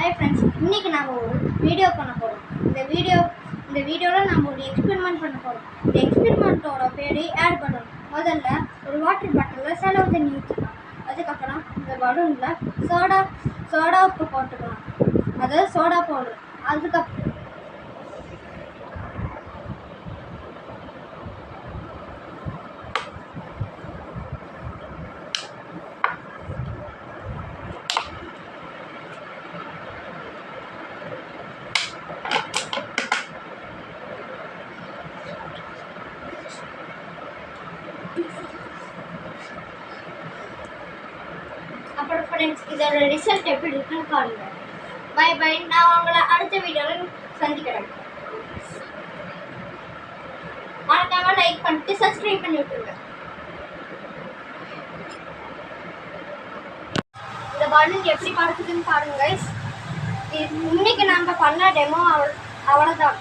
Hi friends, இன்றைக்கி நாம் ஒரு வீடியோ பண்ண போகிறோம். இந்த வீடியோவில் நம்ம ஒரு எக்ஸ்பெரிமெண்ட் பண்ண போகிறோம். இந்த எக்ஸ்பெரிமெண்ட்டோட பேர் ஆட் பலூன். முதல்ல ஒரு வாட்டர் பாட்டிலில் செலவு தண்ணி ஊற்றிக்கலாம். அதுக்கப்புறம் இந்த பலூனில் சோடா உப்பு போட்டுக்கலாம், அதாவது சோடா பவுடர். அதுக்கப்புறம் ஃப்ரெண்ட்ஸ், இதோட ரிசல்ட் எப்படி இருக்குன்னு பாருங்க. Bye bye. நான் உங்களை அடுத்த வீடியோவில் சந்திக்கிறேன். மறக்காம லைக் பண்ணிட்டு சப்ஸ்கிரைப் பண்ணி விட்டுருங்க. இந்த பலூன் எப்படி பறக்குதுன்னு பாருங்க கைஸ். இன்னைக்கு நாம பண்ண டெமோ அவ்வளோதான்.